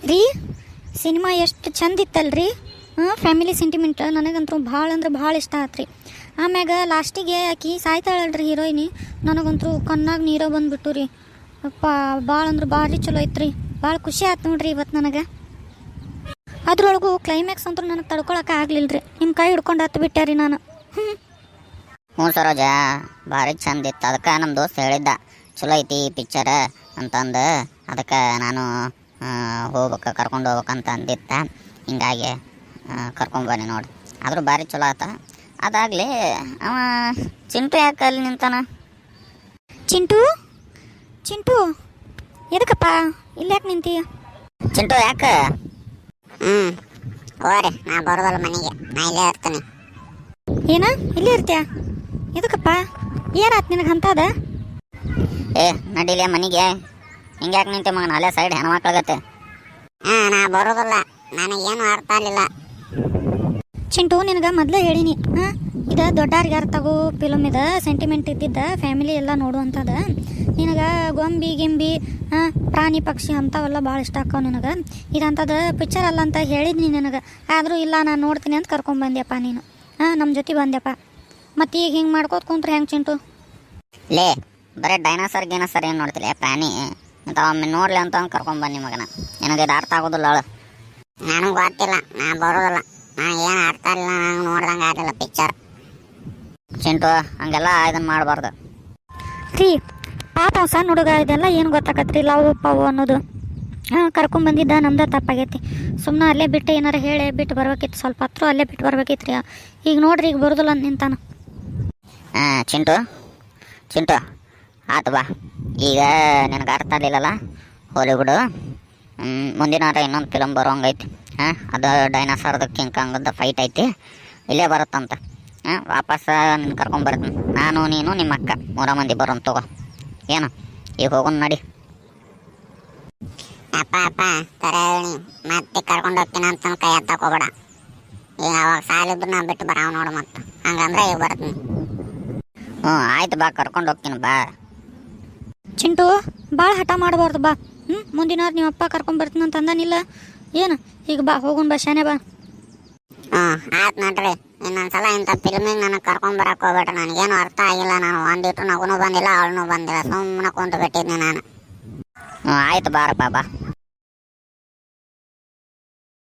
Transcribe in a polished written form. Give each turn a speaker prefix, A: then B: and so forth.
A: ರೀ ಸಿನಿಮಾ ಎಷ್ಟು ಚಂದ ಇತ್ತಲ್ರಿ. ಫ್ಯಾಮಿಲಿ ಸೆಂಟಿಮೆಂಟ್ ನನಗಂತೂ ಭಾಳ ಅಂದ್ರೆ ಭಾಳ ಇಷ್ಟ ಆತ್ರಿ. ಆಮ್ಯಾಗ ಲಾಸ್ಟಿಗೆ ಆಕಿ ಸಾಯ್ತಾಳಲ್ರಿ ಹೀರೋಯಿನಿ, ನನಗಂತೂ ಕಣ್ಣಾಗ ನೀರೋ ಬಂದ್ಬಿಟ್ಟು ರೀ. ಅಪ್ಪ ಭಾಳ ಅಂದ್ರೆ ಭಾರಿ ಚಲೋ ಐತ್ರಿ. ಭಾಳ ಖುಷಿ ಆಯ್ತು ನೋಡ್ರಿ ಇವತ್ತು ನನಗೆ. ಅದ್ರೊಳಗೂ ಕ್ಲೈಮ್ಯಾಕ್ಸ್ ಅಂತೂ ನನಗೆ ತಡ್ಕೊಳಕ್ಕೆ ಆಗ್ಲಿಲ್ಲ ರೀ. ನಿಮ್ಮ ಕೈ ಹಿಡ್ಕೊಂಡು ಹತ್ತು ಬಿಟ್ಟೆ ರೀ ನಾನು.
B: ಹ್ಞೂ ಸರೋಜ, ಭಾರಿ ಚಂದ ಇತ್ತು. ಅದಕ್ಕೆ ನಮ್ಮ ದೋಸ್ತ್ ಹೇಳಿದ್ದ ಚಲೋ ಐತಿ ಪಿಕ್ಚರ್ ಅಂತಂದು. ಅದಕ್ಕೆ ನಾನು ಕರ್ಕೊಂಡು ಹೋಗ್ಬೇಕಂತ ಅಂದಿತ್ತ. ಹಿಂಗಾಗಿ ಕರ್ಕೊಂಬನ್ನಿ ನೋಡಿ. ಆದರೂ ಭಾರಿ ಚಲೋ ಆತ. ಅದಾಗಲಿ ಅವ ಚಿಂಟು ಯಾಕೆ ಅಲ್ಲಿ ನಿಂತಾನ?
A: ಚಿಂಟು ಚಿಂಟು ಎದಕ್ಕಪ್ಪ ಇಲ್ಲಿ ಯಾಕೆ ನಿಂತಿ?
B: ಚಿಂಟು ಯಾಕೆ?
C: ಹೋರಿ, ನಾ ಬರೋದಲ್ಲ ಮನೆಗೆ, ನಾ ಇಲ್ಲೇ ಇರ್ತೀನಿ.
A: ಏನ ಇಲ್ಲೇ ಇರ್ತೀಯ? ಎದಕ್ಕಪ್ಪ ಏನಾಯ್ತು ನಿನಗೆ ಅಂತದ?
B: ಏ ನಡಿಲೇ ಮನೆಗೆ. ಹಿಂಗ್ಯಾಕೆ ನಿಂತೆ ಮಗನ? ಅಲ್ಲೇ ಸೈಡ್ ಹೆಣ್ಮಕ್ಳಾಗತ್ತೆ.
C: ನಾ ಬರೋದಲ್ಲ, ನನಗೇನು ಅರ್ಥ ಆಗಲಿಲ್ಲ.
A: ಚಿಂಟು ನಿನಗೆ ಮೊದಲೇ ಹೇಳಿನಿ, ಇದು ದೊಡ್ಡಾರಿಗೆ ಅರ್ಥ ಆಗೋ ಫಿಲಮ್ ಇದೆ. ಸೆಂಟಿಮೆಂಟ್ ಇದ್ದಿದ್ದ ಫ್ಯಾಮಿಲಿ ಎಲ್ಲ ನೋಡುವಂಥದ್ದು. ನಿನಗೆ ಗೊಂಬಿ ಗಿಂಬಿ ಪ್ರಾಣಿ ಪಕ್ಷಿ ಅಂಥವೆಲ್ಲ ಭಾಳ ಇಷ್ಟ ಆಕ್ಕವು ನಿನಗೆ. ಇದಂಥದ್ದು ಪಿಕ್ಚರ್ ಅಲ್ಲ ಅಂತ ಹೇಳಿದ್ನಿ ನಿನಗೆ. ಆದರೂ ಇಲ್ಲ ನಾನು ನೋಡ್ತೀನಿ ಅಂತ ಕರ್ಕೊಂಡ್ಬಂದ್ಯಪ್ಪ ನೀನು. ನಮ್ಮ ಜೊತೆ ಬಂದ್ಯಪ್ಪ. ಮತ್ತು ಈಗ ಹಿಂಗೆ ಮಾಡ್ಕೋತ ಕುಂತ್ರೆ ಹೆಂಗೆ ಚಿಂಟು?
B: ಲೇ ಬರೀ ಡೈನಾಸರ್ ಗೀನಸರ್ ಏನು ನೋಡ್ತಿಲ್ಲ ಪ್ರಾಣಿ ಅಂತ ಒಮ್ಮೆ ನೋಡ್ಲಿ ಅಂತ ಕರ್ಕೊಂಡ್ಬನ್ನಿ ಮಗನ. ನಿನಗೆ ಇದು ಅರ್ಥ ಆಗೋದಿಲ್ಲ ಅವಳು.
C: ನನಗೆ ಗೊತ್ತಿಲ್ಲ, ನಾ ಬರೋದಲ್ಲ. ಏನು ಅರ್ಥ ಇಲ್ಲ, ನಂಗೆ ನೋಡ್ದಂಗೆ ಆಗಲಿಲ್ಲ ಪಿಕ್ಚರ್.
B: ಚಿಂಟು ಹಂಗೆಲ್ಲ ಇದನ್ನು ಮಾಡಬಾರ್ದು
A: ರೀ. ಪಾಪ ಸಣ್ಣ ಹುಡುಗ, ಇದೆಲ್ಲ ಏನು ಗೊತ್ತಾಕತ್ರಿ ಲವ್ ಪವ್ ಅನ್ನೋದು. ಕರ್ಕೊಂಡ್ಬಂದಿದ್ದ ನಮ್ದು ತಪ್ಪಾಗೈತಿ. ಸುಮ್ಮನೆ ಅಲ್ಲೇ ಬಿಟ್ಟು ಏನಾರು ಹೇಳಿ ಬಿಟ್ಟು ಬರ್ಬೇಕಿತ್ತು. ಸ್ವಲ್ಪ ಹತ್ರ ಅಲ್ಲೇ ಬಿಟ್ಟು ಬರ್ಬೇಕಿತ್ತು ರೀ. ಈಗ ನೋಡ್ರಿ ಈಗ ಬರೋದಿಲ್ಲ ಅಂತ ನಿಂತಾನ.
B: ಚಿಂಟು ಚಿಂಟು ಆತು ಬಾ. ಈಗ ನಿನಗೆ ಅರ್ಥ ಆಗಲಿಲ್ಲಲ್ಲ, ಹಾಲಿವುಡ್ ಮುಂದಿನ ಇನ್ನೊಂದು ಫಿಲಮ್ ಬರೋಂಗೈತಿ. ಅದು ಡೈನಾಸರ್ದು ಕಿಂಗ್ ಕಾಂಗದ ಫೈಟ್ ಐತಿ, ಇಲ್ಲೇ ಬರುತ್ತಂತ. ವಾಪಸ್ ನಿನ್ನ ಕರ್ಕೊಂಬರ್ತೀನಿ ನಾನು, ನೀನು, ನಿಮ್ಮ ಅಕ್ಕ 3 ಮಂದಿ ಬರೋನ್ ತಗೋ. ಏನು ಈಗ ಹೋಗೋಣ ನಡಿ.
C: ಅಪ್ಪ ತರೇಣಿ ಮತ್ತೆ ಕರ್ಕೊಂಡು ಹೋಗ್ತೀನಿ ಅಂತ ಕೈ ಎತ್ತಕೋಬೇಡ. ಈಗ ಅವಾಗ ಸಾಲಿದ್ರು ನಾ ಬಿಟ್ಟು ಬರಾವ ನೋಡು. ಮತ್ತೆ ಹಂಗಂದ್ರೆ ಈಗ ಬರ್ತೀನಿ.
B: ಆಯ್ತು ಬಾ, ಕರ್ಕೊಂಡು ಹೋಗ್ತೀನಿ ಬಾ.
A: ಚಿಂಟು ಭಾಳ ಹಠ ಮಾಡಬಾರ್ದು ಬಾ. ಮುಂದಿನ ನಿಮ್ಮ ಅಪ್ಪ ಕರ್ಕೊಂಬರ್ತೀನಿ ಅಂತ ಅಂದಾನಿಲ್ಲ ಏನು? ಈಗ ಬಾ ಹೋಗೋಣ, ಬಾ ಶಾನೆ ಬಾ.
C: ಆಯ್ತು ನೋಡ್ರಿ. ಇನ್ನೊಂದ್ಸಲ ಇಂಥ ಫಿಲ್ಮಿಗೆ ನನಗೆ ಕರ್ಕೊಂಬರಕ್ಕೆ ಹೋಗ್ಬೇಡ್ರಿ. ನನಗೇನು ಅರ್ಥ ಆಗಿಲ್ಲ. ನಾನು ಒಂದಿಟ್ಟು ನಗುನೂ ಬಂದಿಲ್ಲ, ಅವಳನ್ನೂ ಬಂದಿಲ್ಲ. ಸುಮ್ಮನೆ ಕುಂತು ಬಿಟ್ಟಿದ್ನಿ ನಾನು.
B: ಆಯ್ತು ಬಾರಪ್ಪ ಬಾ.